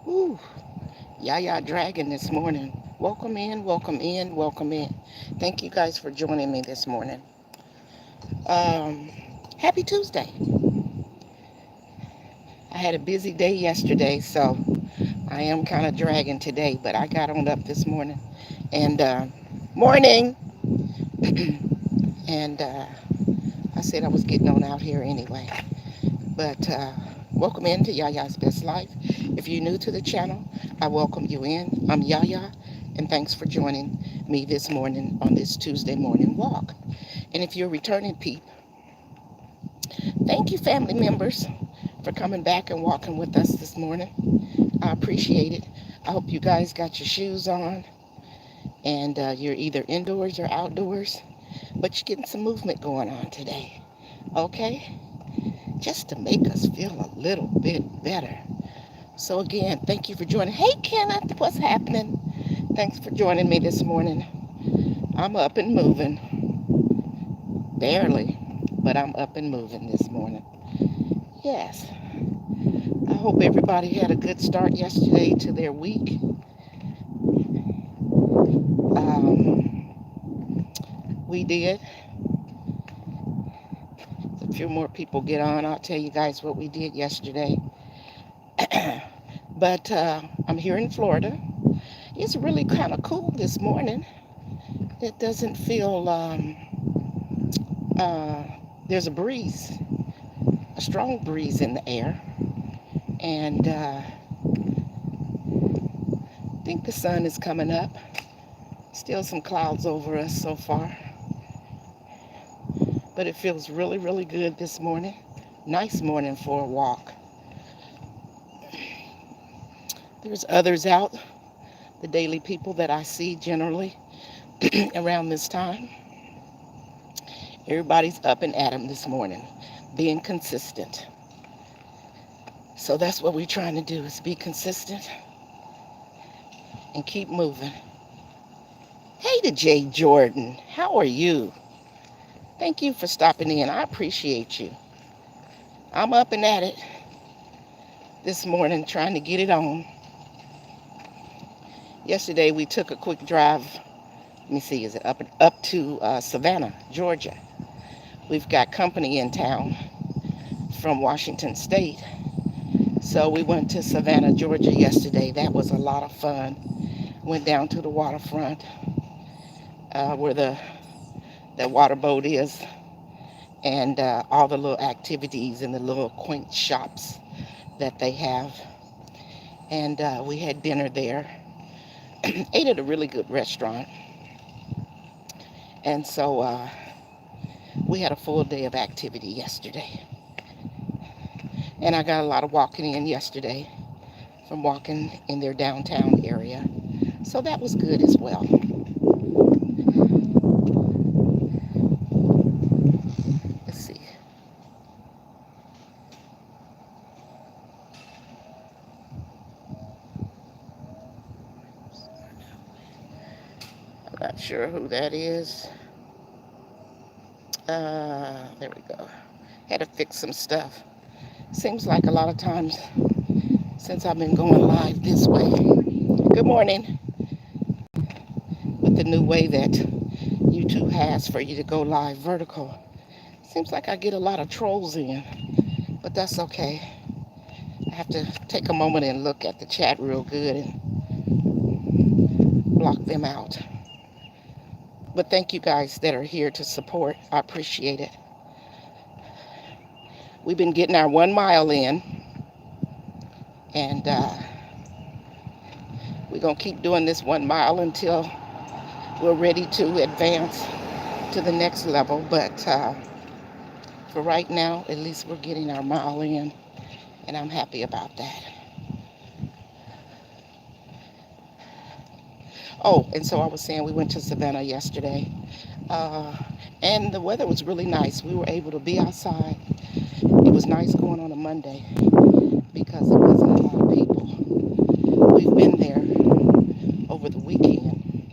Whew, Yaya Dragon this morning. Welcome in, welcome in, welcome in. Thank you guys for joining me this morning. Um, Happy Tuesday. I had a busy day yesterday, so I am kind of dragging today, but I got on up this morning. And morning. And I said I was getting on out here anyway. But welcome into Yaya's Best Life. If you're new to the channel, I welcome you in. I'm Yaya, and thanks for joining me this morning on this Tuesday morning walk. And if you're a returning peep, thank you, family members, for coming back and walking with us this morning. I appreciate it. I hope you guys got your shoes on and you're either indoors or outdoors, but you're getting some movement going on today. Okay? Just to make us feel a little bit better. So again, thank you for joining. Hey, Kenneth, what's happening? Thanks for joining me this morning. I'm up and moving. Barely, but I'm up and moving this morning. Yes. I hope everybody had a good start yesterday to their week. We did. A few more people get on. I'll tell you guys what we did yesterday. But I'm here in Florida. It's really kind of cool this morning. It doesn't feel, uh, there's a breeze, a strong breeze in the air. And I think the sun is coming up. Still some clouds over us so far. But it feels really, really good this morning. Nice morning for a walk. There's others out, the daily people that I see generally around this time. Everybody's up and at 'em this morning, being consistent. So that's what we're trying to do, is be consistent and keep moving. Hey to Jay Jordan, how are you? Thank you for stopping in. I appreciate you. I'm up and at it this morning, trying to get it on. Yesterday we took a quick drive. Let me see, is it up to Savannah, Georgia? We've got company in town from Washington State. So we went to Savannah, Georgia yesterday. That was a lot of fun. Went down to the waterfront where the water boat is, and all the little activities and the little quaint shops that they have. And we had dinner there. Ate at a really good restaurant. And so we had a full day of activity yesterday. And I got a lot of walking in yesterday from walking in their downtown area. So that was good as well. Let's see. I'm not sure who that is. There we go. Had to fix some stuff. Seems like a lot of times since I've been going live this way. Good morning. With the new way that YouTube has for you to go live vertical. Seems like I get a lot of trolls in, but that's okay. I have to take a moment and look at the chat real good and block them out. But thank you guys that are here to support. I appreciate it. We've been getting our 1 mile in, and we're going to keep doing this 1 mile until we're ready to advance to the next level. But for right now, at least we're getting our mile in, and I'm happy about that. Oh, and so I was saying we went to Savannah yesterday, and the weather was really nice. We were able to be outside. It was nice going on a Monday because there wasn't a lot of people. We've been there over the weekend,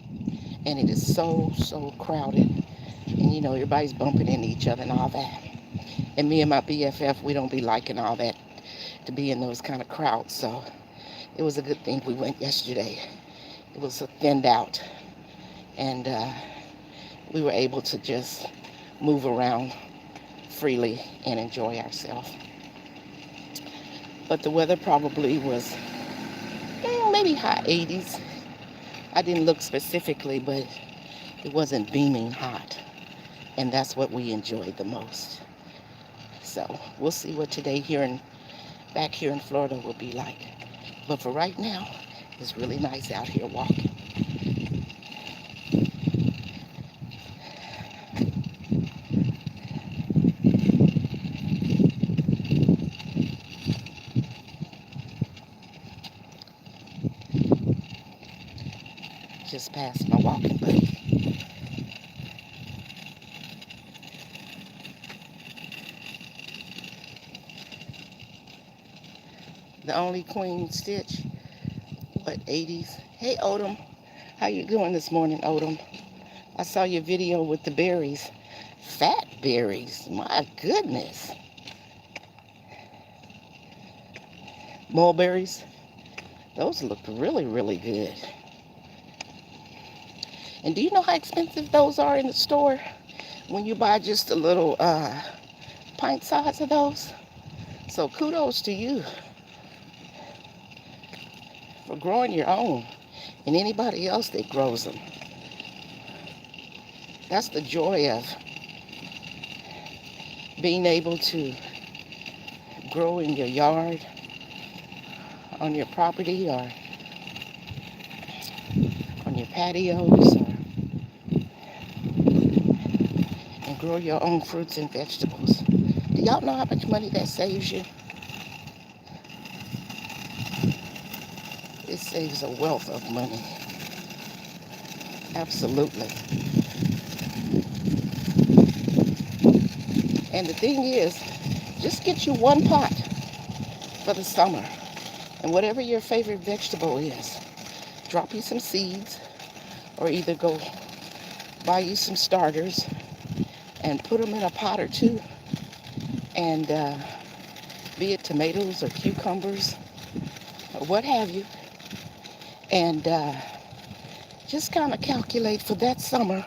and it is so crowded. And you know, everybody's bumping into each other and all that. And me and my BFF, we don't be liking all that, to be in those kind of crowds. So It was a good thing we went yesterday. It was thinned out, and we were able to just move around freely and enjoy ourselves. But the weather probably was maybe high 80s. I didn't look specifically, but it wasn't beaming hot. And that's what we enjoyed the most. So we'll see what today back here in Florida will be like. But for right now, it's really nice out here walking. Just past my walking buddy. The only queen stitch, what, 80s? Hey, Odom. How you doing this morning, Odom? I saw your video with the berries. Fat berries. My goodness. Mulberries. Those looked really, really good. And do you know how expensive those are in the store when you buy just a little pint size of those? So kudos to you for growing your own and anybody else that grows them. That's the joy of being able to grow in your yard, on your property, or on your patios, and grow your own fruits and vegetables. Do y'all know how much money that saves you? It saves a wealth of money. Absolutely. And the thing is, just get you one pot for the summer. And whatever your favorite vegetable is, drop you some seeds, or either go buy you some starters and put them in a pot or two. And be it tomatoes or cucumbers or what have you. And just kind of calculate for that summer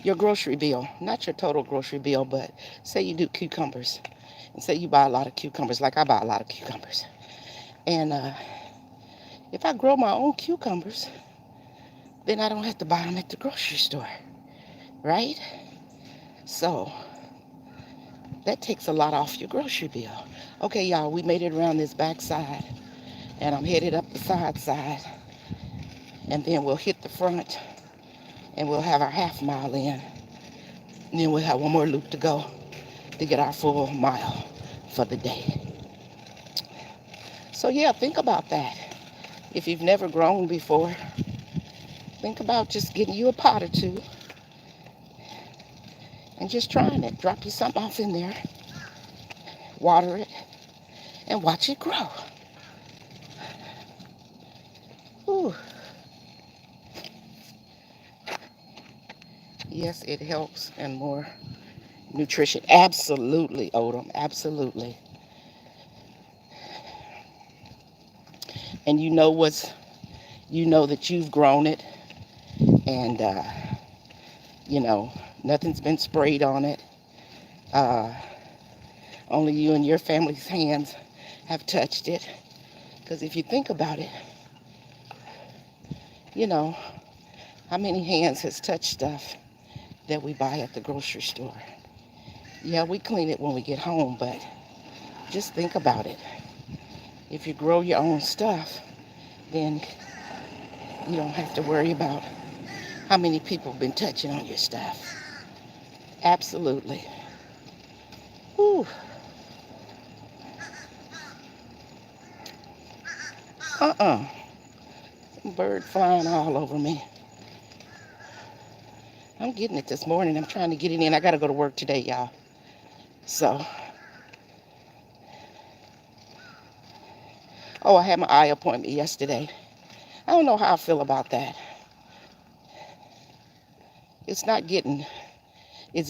your grocery bill. Not your total grocery bill, but say you do cucumbers. And say you buy a lot of cucumbers, like I buy a lot of cucumbers. And if I grow my own cucumbers, then I don't have to buy them at the grocery store, right? So that takes a lot off your grocery bill. Okay, y'all, we made it around this backside, and I'm headed up the side, and then we'll hit the front, and we'll have our half mile in, and then we'll have one more loop to go to get our full mile for the day. So yeah, think about that. If you've never grown before, think about just getting you a pot or two and just trying it. Drop you something off in there, water it, and watch it grow. Ooh. Yes, it helps, and more nutrition. Absolutely, Odom, absolutely. And you know that you've grown it, and nothing's been sprayed on it. Only you and your family's hands have touched it. Because if you think about it, how many hands has touched stuff that we buy at the grocery store? Yeah, we clean it when we get home, but just think about it. If you grow your own stuff, then you don't have to worry about how many people have been touching on your stuff. Absolutely. Whew. Some bird flying all over me. I'm getting it this morning. I'm trying to get it in. I got to go to work today, y'all. So, I had my eye appointment yesterday. I don't know how I feel about that. It's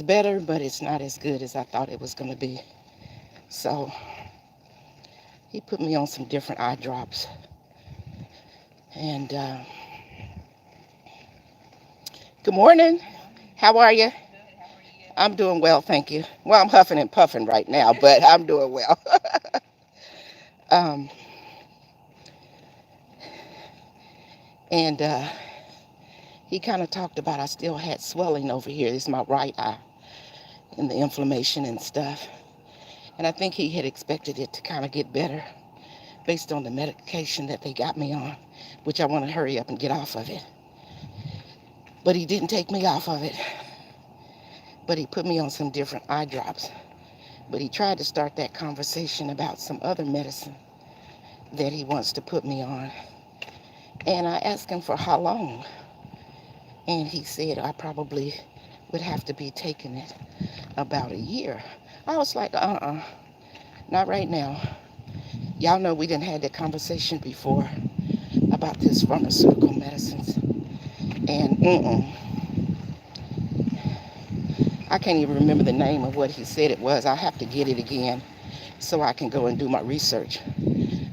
better, but it's not as good as I thought it was going to be. So he put me on some different eye drops. And good morning. How are you? I'm doing well, thank you. Well, I'm huffing and puffing right now, but I'm doing well. um, and he kind of talked about I still had swelling over here. This is my right eye and the inflammation and stuff. And I think he had expected it to kind of get better based on the medication that they got me on, which I want to hurry up and get off of it. But he didn't take me off of it. But he put me on some different eye drops. But he tried to start that conversation about some other medicine that he wants to put me on. And I asked him for how long. And he said I probably would have to be taking it about a year. I was like, not right now. Y'all know we didn't have that conversation before about this pharmaceutical medicines. And I can't even remember the name of what he said it was. I'll have to get it again so I can go and do my research.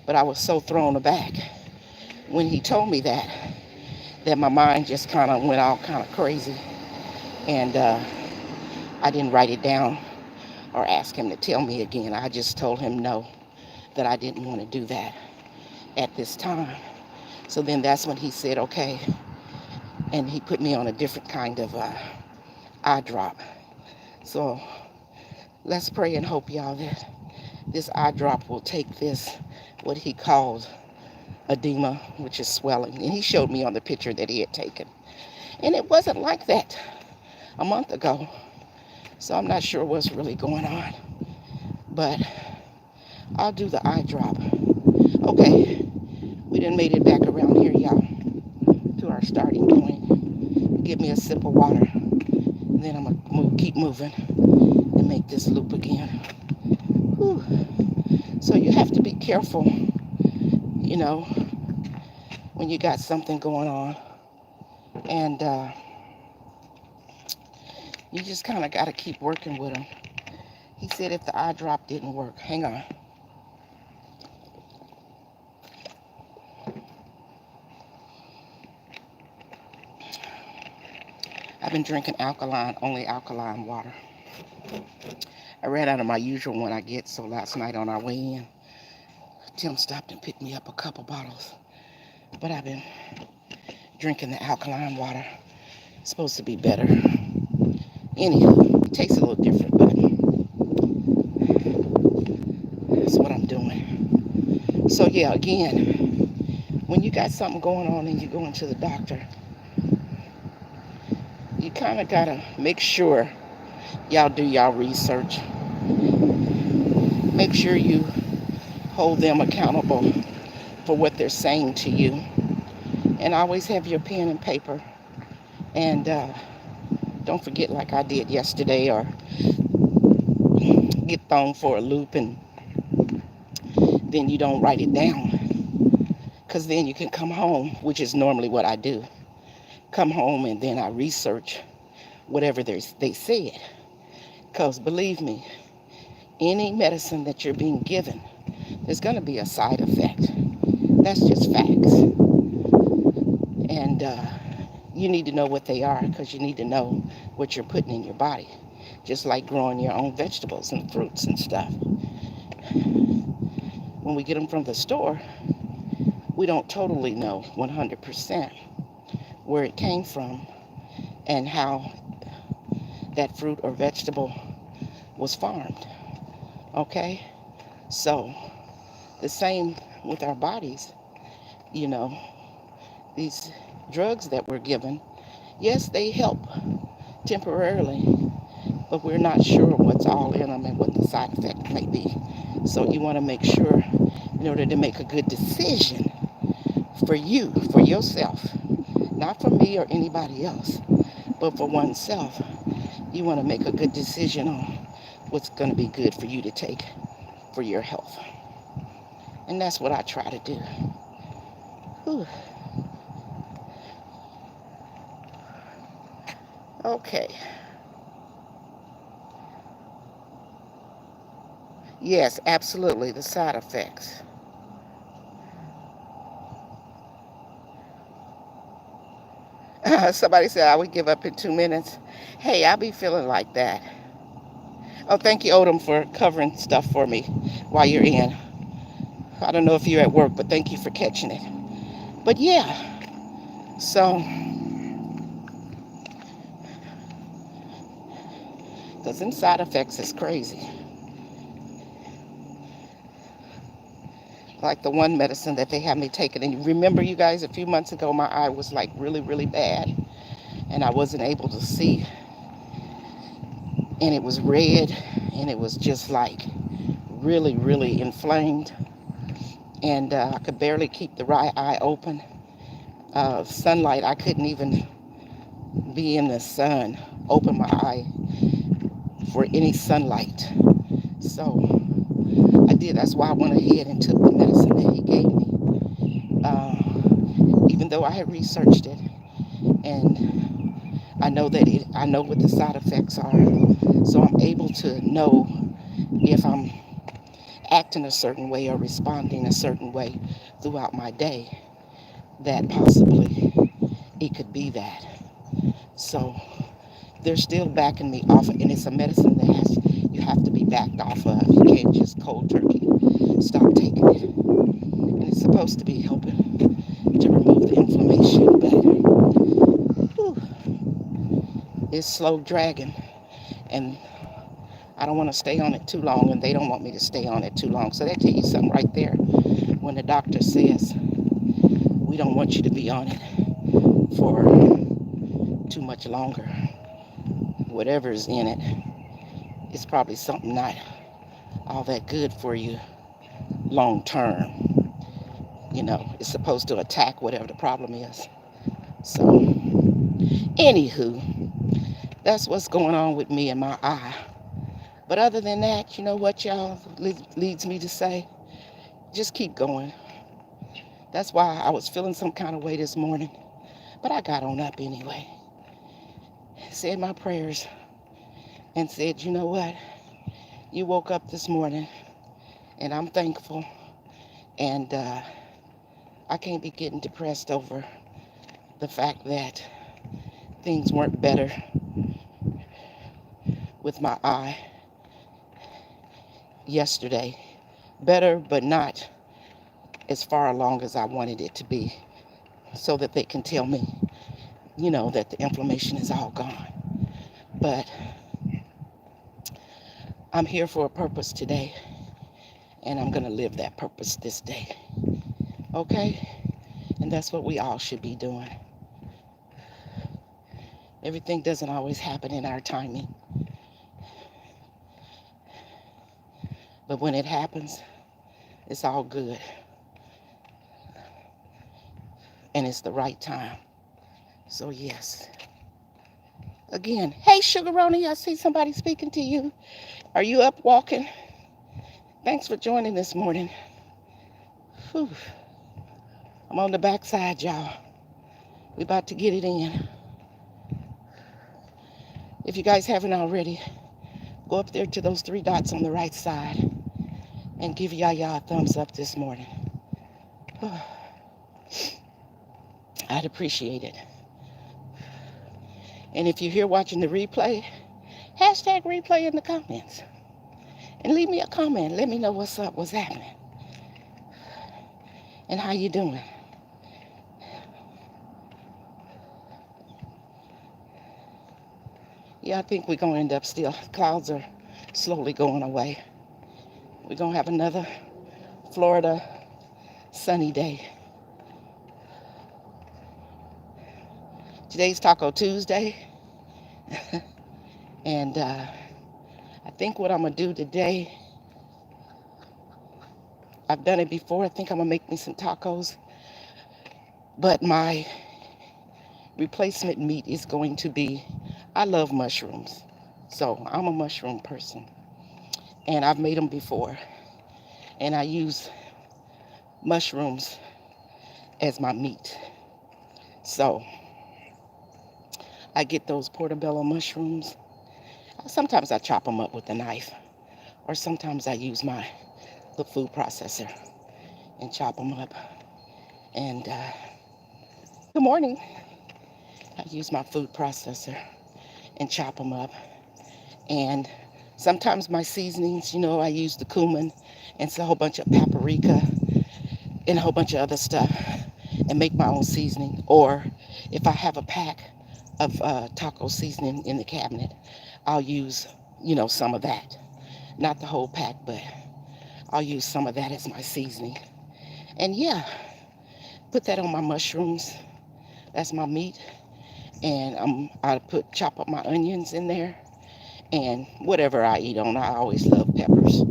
But I was so thrown aback when he told me that my mind just kind of went all kind of crazy. And I didn't write it down or ask him to tell me again. I just told him no, that I didn't want to do that at this time. So then that's when he said, okay. And he put me on a different kind of eye drop. So let's pray and hope, y'all, that this eye drop will take this, what he calls edema, which is swelling. And he showed me on the picture that he had taken. And it wasn't like that a month ago. So I'm not sure what's really going on. But I'll do the eye drop. Okay, we done made it back around here, y'all, to our starting point. Give me a sip of water. And then I'm going to keep moving and make this loop again. Whew. So you have to be careful, you know, when you got something going on. And you just kind of got to keep working with them. He said if the eye drop didn't work, hang on. I've been drinking only alkaline water. I ran out of my usual one I get, so last night on our way in, Tim stopped and picked me up a couple bottles. But I've been drinking the alkaline water. It's supposed to be better. Anywho, it tastes a little different, but that's what I'm doing. So yeah, again, when you got something going on and you're going to the doctor, you kind of got to make sure y'all do y'all research. Make sure you hold them accountable for what they're saying to you. And always have your pen and paper. And don't forget, like I did yesterday, or get thrown for a loop and then you don't write it down. Because then you can come home, which is normally what I do. Come home and then I research whatever they said. Because believe me, any medicine that you're being given, there's going to be a side effect. That's just facts. And you need to know what they are, because you need to know what you're putting in your body. Just like growing your own vegetables and fruits and stuff. When we get them from the store, we don't totally know 100% where it came from and how that fruit or vegetable was farmed. Okay? So, the same with our bodies. You know, these drugs that we're given, yes, they help temporarily, but we're not sure what's all in them and what the side effect may be. So you want to make sure, in order to make a good decision for you, for yourself, not for me or anybody else, but for oneself, you want to make a good decision on what's going to be good for you to take for your health. And that's what I try to do. Whew. Okay. Yes, absolutely. The side effects. Somebody said I would give up in 2 minutes. Hey, I'll be feeling like that. Oh, thank you, Odom, for covering stuff for me while you're in. I don't know if you're at work, but thank you for catching it. But yeah, so, because them side effects is crazy. Like the one medicine that they had me taking. And remember, you guys, a few months ago, my eye was like really, really bad. And I wasn't able to see. And it was red. And it was just like really, really inflamed. And I could barely keep the right eye open. Sunlight, I couldn't even be in the sun, open my eye for any sunlight. So I did. That's why I went ahead and took the medicine that he gave me. Even though I had researched it, and I know what the side effects are. So I'm able to know if I'm acting a certain way or responding a certain way throughout my day, that possibly it could be that. So they're still backing me off, and it's a medicine that you have to be backed off of. You can't just cold turkey stop taking it. And it's supposed to be helping to remove the inflammation, but whew, it's slow dragging, and I don't want to stay on it too long, and they don't want me to stay on it too long. So that tells you something right there. When the doctor says we don't want you to be on it for too much longer, whatever's in it, it's probably something not all that good for you long term. You know, it's supposed to attack whatever the problem is. So, anywho, that's what's going on with me and my eye. But other than that, you know what, y'all, leads me to say, just keep going. That's why I was feeling some kind of way this morning. But I got on up anyway. Said my prayers and said, you know what? You woke up this morning and I'm thankful. And I can't be getting depressed over the fact that things weren't better with my eye yesterday. Better, but not as far along as I wanted it to be, so that they can tell me, you know, that the inflammation is all gone. But I'm here for a purpose today, and I'm going to live that purpose this day. Okay? And that's what we all should be doing. Everything doesn't always happen in our timing. But when it happens, it's all good. And it's the right time. So yes. Again, hey Sugaroni, I see somebody speaking to you. Are you up walking? Thanks for joining this morning. Whew. I'm on the backside, y'all. We about to get it in. If you guys haven't already, go up there to those three dots on the right side and give Yaya a thumbs up this morning. I'd appreciate it. And if you're here watching the replay, hashtag replay in the comments. And leave me a comment. Let me know what's up, what's happening, and how you doing. Yeah, I think we're going to end up still. Clouds are slowly going away. We're going to have another Florida sunny day. Today's Taco Tuesday. And I think what I'm going to do today, I've done it before. I think I'm going to make me some tacos. But my replacement meat is going to be, I love mushrooms. So I'm a mushroom person. And I've made them before. And I use mushrooms as my meat. So I get those portobello mushrooms. Sometimes I chop them up with a knife. or sometimes I use my little food processor and chop them up. And good morning. I use my food processor and chop them up. And sometimes my seasonings, I use the cumin and a whole bunch of paprika and a whole bunch of other stuff and make my own seasoning. Or if I have a pack of taco seasoning in the cabinet, I'll use, some of that. Not the whole pack, but I'll use some of that as my seasoning. And yeah, put that on my mushrooms. That's my meat. And I chop up my onions in there and whatever I eat on. I always love peppers,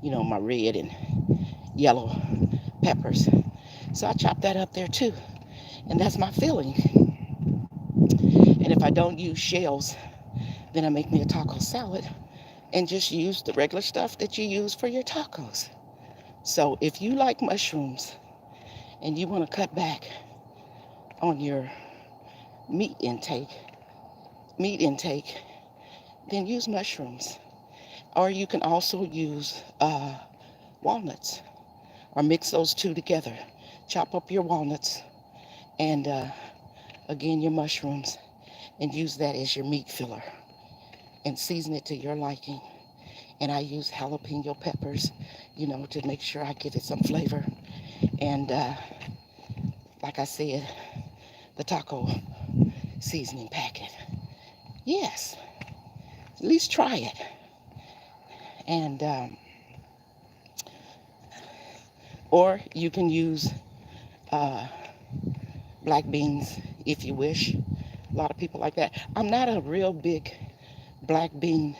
my red and yellow peppers. So I chop that up there too. And that's my filling. And if I don't use shells, then I make me a taco salad and just use the regular stuff that you use for your tacos. So if you like mushrooms and you want to cut back on your meat intake, then use mushrooms. Or you can also use walnuts or mix those two together. Chop up your walnuts and again your mushrooms and use that as your meat filler and season it to your liking. And I use jalapeno peppers, to make sure I give it some flavor. And like I said, the taco seasoning packet. Yes, at least try it. And or you can use black beans if you wish. A lot of people like that. I'm not a real big black bean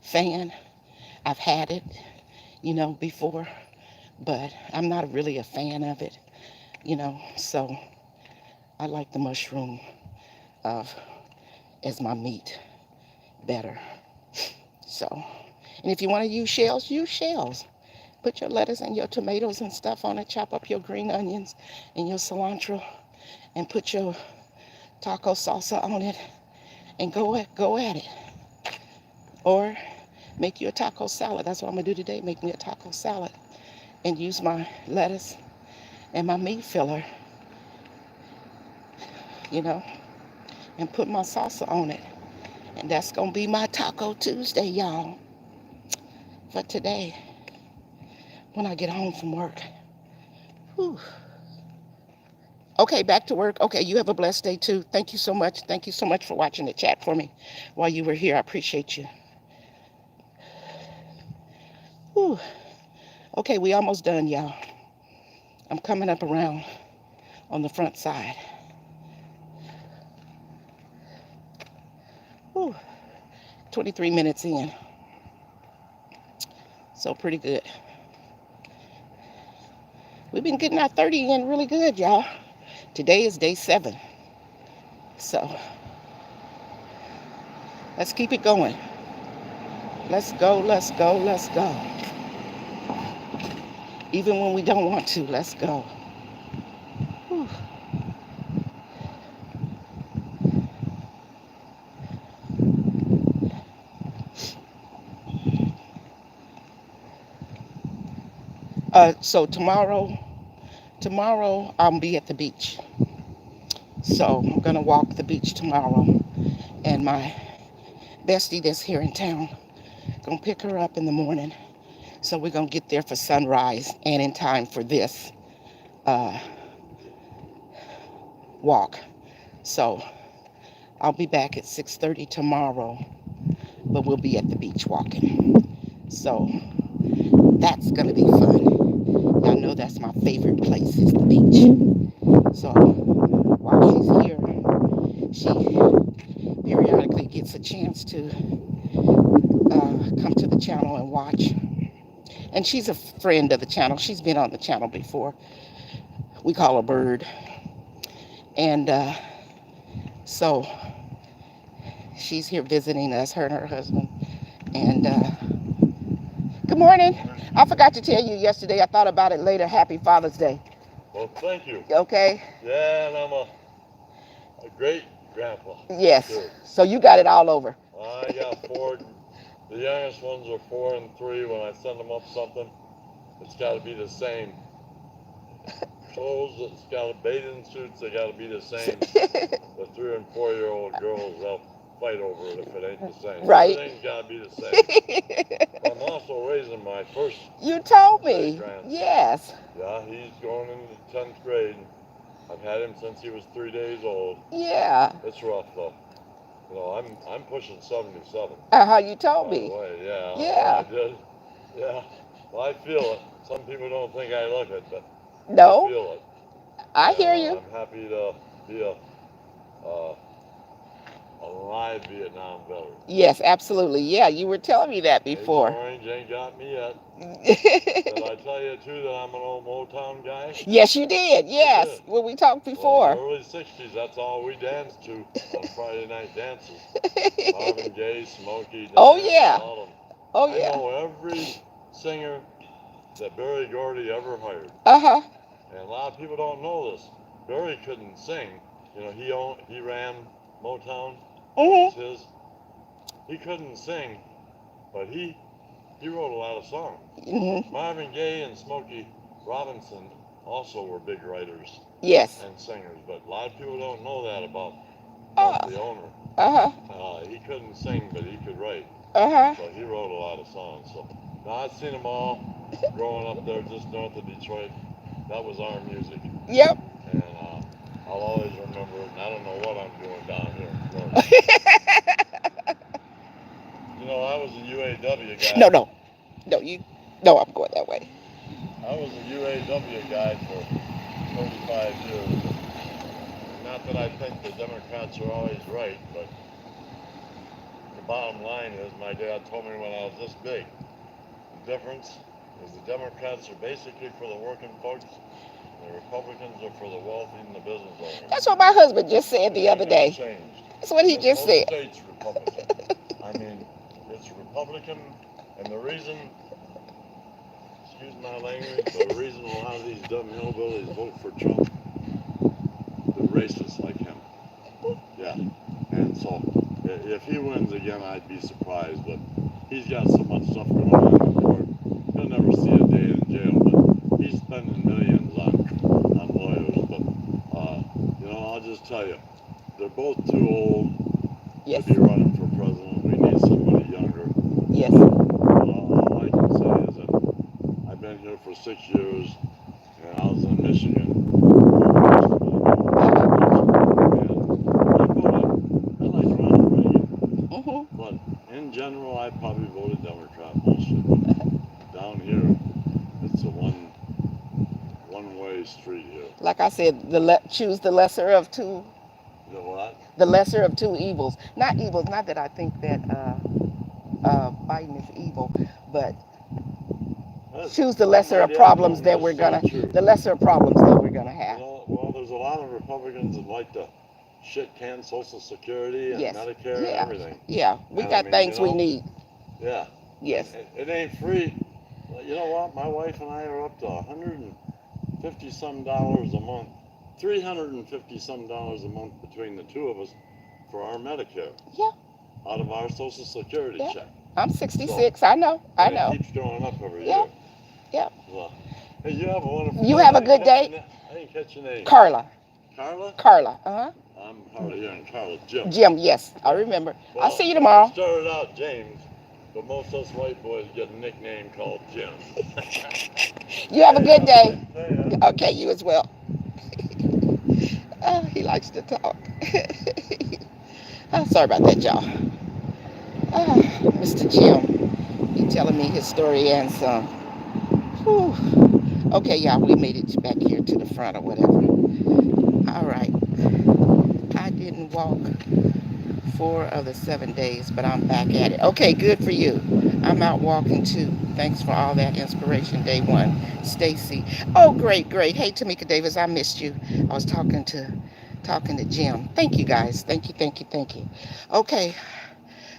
fan. I've had it, before, but I'm not really a fan of it, so I like the mushroom as my meat better. So, and if you want to use shells, use shells. Put your lettuce and your tomatoes and stuff on it. Chop up your green onions and your cilantro and put your taco salsa on it and go at it. Or make you a taco salad. That's what I'm going to do today. Make me a taco salad and use my lettuce and my meat filler, and put my salsa on it. And that's going to be my Taco Tuesday, y'all, for today when I get home from work. Whew. Okay, back to work. Okay, you have a blessed day too. Thank you so much. Thank you so much for watching the chat for me while you were here. I appreciate you. Whew. Okay, we almost done, y'all. I'm coming up around on the front side. Whew. 23 minutes in. So pretty good. We've been getting our 30 in really good, y'all. Today is day 7. So let's keep it going. Let's go, let's go, let's go. Even when we don't want to, let's go. Whew. So tomorrow I'll be at the beach. So I'm gonna walk the beach tomorrow, and my bestie that's here in town gonna pick her up in the morning. So we're gonna get there for sunrise and in time for this walk. So I'll be back at 6:30 tomorrow, but we'll be at the beach walking. So that's gonna be fun. Y'all know that's my favorite place is the beach. So while she's here, she periodically gets a chance to come to the channel and watch. And she's a friend of the channel. She's been on the channel before. We call her Bird. And so she's here visiting us, her and her husband. And good morning. I forgot to tell you yesterday. I thought about it later. Happy Father's Day. Well, thank you. Okay? Yeah, and I'm a great grandpa. Yes. Good. So you got it all over. I got The youngest ones are 4 and 3. When I send them up something, it's got to be the same. Clothes, it's got to bathing suits. They got to be the same. The 3 and 4 year old girls, they'll fight over it if it ain't the same. Right. Everything's got to be the same. I'm also raising my first You told great me. grandson. Yes. Yeah, he's going into 10th grade. I've had him since he was 3 days old. Yeah. It's rough though. You know, I'm pushing 77. You told By the me. way, yeah. Oh, I Yeah. did. Yeah. Well, I feel it. Some people don't think I look it, but I No, feel it. I And hear you. I'm happy to be uh, a live Vietnam veteran. Yes, absolutely. Yeah, you were telling me that Agent before. Orange ain't got me yet. Did I tell you too that I'm an old Motown guy? Yes, you did. I Yes, did. when we talked Well, in the before. early 60s, that's all we danced to on Friday night dances. Marvin Gaye, Smokey, Oh Diane, yeah. all of them. Oh I yeah. know every singer that Berry Gordy ever hired. Uh-huh. And a lot of people don't know this. Berry couldn't sing. You know, he ran Motown. That was Mhm. his. He couldn't sing, but he wrote a lot of songs. Mhm. Marvin Gaye and Smokey Robinson also were big writers Yes. and singers, but a lot of people don't know that about Uh. the owner. Uh-huh. He couldn't sing, but he could write. Uh-huh. So he wrote a lot of songs. So now I've seen them all growing up there just north of Detroit. That was our music, Yep. and I'll always remember it. And I don't know what I'm doing down here in Florida. You know, I was a UAW No, guy. no. No, you no, I'm going that way. I was a UAW guy for 35 years. Not that I think the Democrats are always right, but the bottom line is my dad told me when I was this big. The difference is the Democrats are basically for the working folks, and the Republicans are for the wealthy and the business owners. That's what my husband just said It the ain't other never day. changed. That's what he This just whole said. state's Republican. I mean, it's Republican, and the reason, excuse my language, but the reason a lot of these dumb hillbillies vote for Trump, they're racist like him. Yeah. And so, if he wins again, I'd be surprised, but he's got so much stuff going on in court. He'll never see a day in jail, but he's spending millions on lawyers. But, you know, I'll just tell you, they're both too old to Yes. be running for president. We need somebody younger. Yes. But all I can say is that I've been here for 6 years, and I was in Michigan. I like Ronald Reagan, Mhm. but in general, I probably voted Democrat mostly. But down here, it's a one-way street here. Like I said, choose the lesser of two. You know what? The lesser of two evils. Not evils. Not that I think that Biden is evil, but choose the What lesser my of dad told problems me that is we're so gonna. true. The lesser of problems that we're gonna You have. know, well, there's a lot of Republicans that like to shit can Social Security and Yes. Medicare and Yeah. everything. Yeah. We And I got mean, you things we know, need. yeah, and Yes. it ain't free. You know what? My wife and I are up to 150 some dollars a month, 350 some dollars a month between the two of us for our Medicare Yeah. out of our Social Security Yeah. check. I'm So, 66. I know. I and it know. keeps going up every Yeah. year. Yeah. So, hey, you have a wonderful You day. have a good day. I didn't catch your name. Carla. Carla? Carla. Uh huh. I'm hard of hearing Carla. Jim. Jim. Yes. I Yeah. remember. I'll Well, see you it tomorrow. started out James, but most of us white boys get a nickname called Jim. You have a Hey, good have a day. nice day, huh? Okay. You as well. He likes to talk. Sorry about that, y'all. Mr. Jim, he telling me his story and some. Whew. Okay, y'all, we made it back here to the front or whatever. All right. I didn't walk 4 of the 7 days, but I'm back at it. Okay, good for you. I'm out walking too. Thanks for all that inspiration. Day one. Stacy. Oh, great, great. Hey, Tamika Davis, I missed you. I was talking to Jim. Thank you guys. Thank you, thank you, thank you. Okay,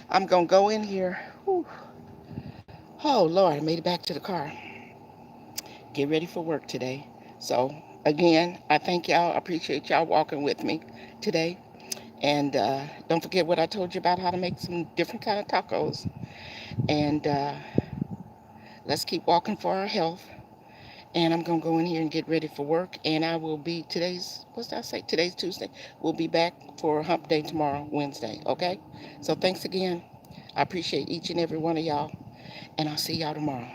I'm gonna go in here. Whew. Oh Lord, I made it back to the car. Get ready for work today. So again, I thank y'all. I appreciate y'all walking with me today. And don't forget what I told you about how to make some different kind of tacos. And let's keep walking for our health. And I'm going to go in here and get ready for work. And I will be what did I say? Today's Tuesday. We'll be back for hump day tomorrow, Wednesday. Okay? So thanks again. I appreciate each and every one of y'all. And I'll see y'all tomorrow.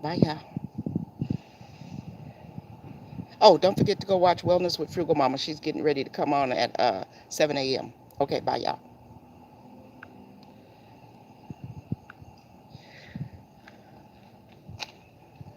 Bye, y'all. Oh, don't forget to go watch Wellness with Frugal Mama. She's getting ready to come on at 7 a.m. Okay, bye, y'all.